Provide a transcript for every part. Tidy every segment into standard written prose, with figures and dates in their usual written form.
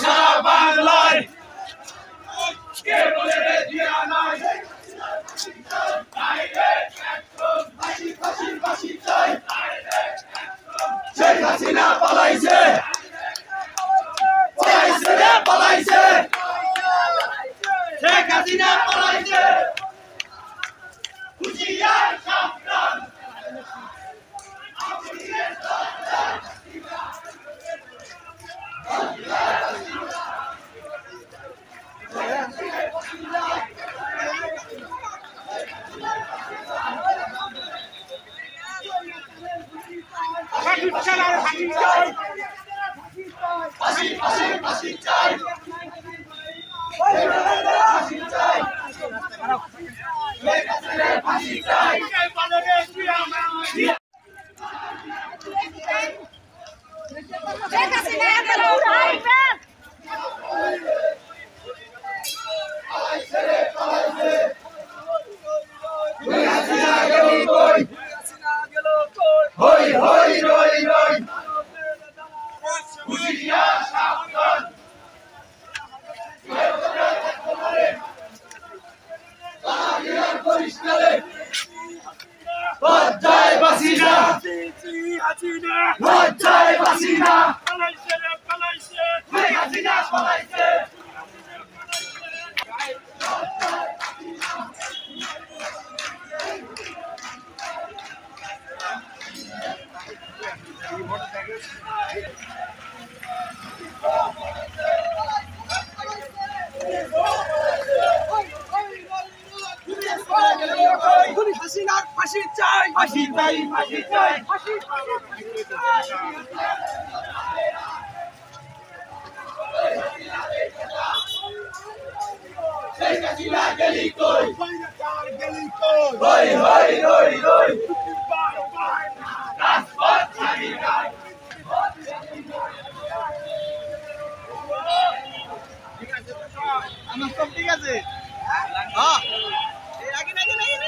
সারা বাংলায় কে বলে রে দিয়া নাই শেখ হাসিনা পালাইছে পালাইছে শেখ হাসিনা পালাইছে হুঁশিয়ার সাবধান ফাঁসি চাই ফাঁসি চাই ফাঁসি চাই ফাঁসি শেখ হাসিনা গেলি কই গেলি কই হই হই হই হই রাজপথ ছাড়ি নাই ঠিক আছে আমার সব ঠিক আছে হ্যাঁ আগে আগে আগে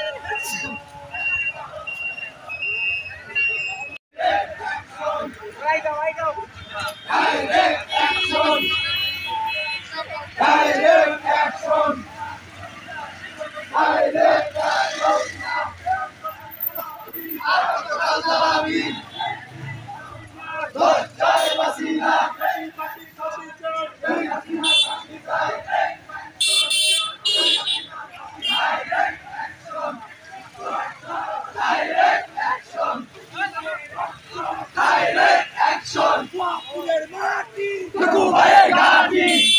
Direct action!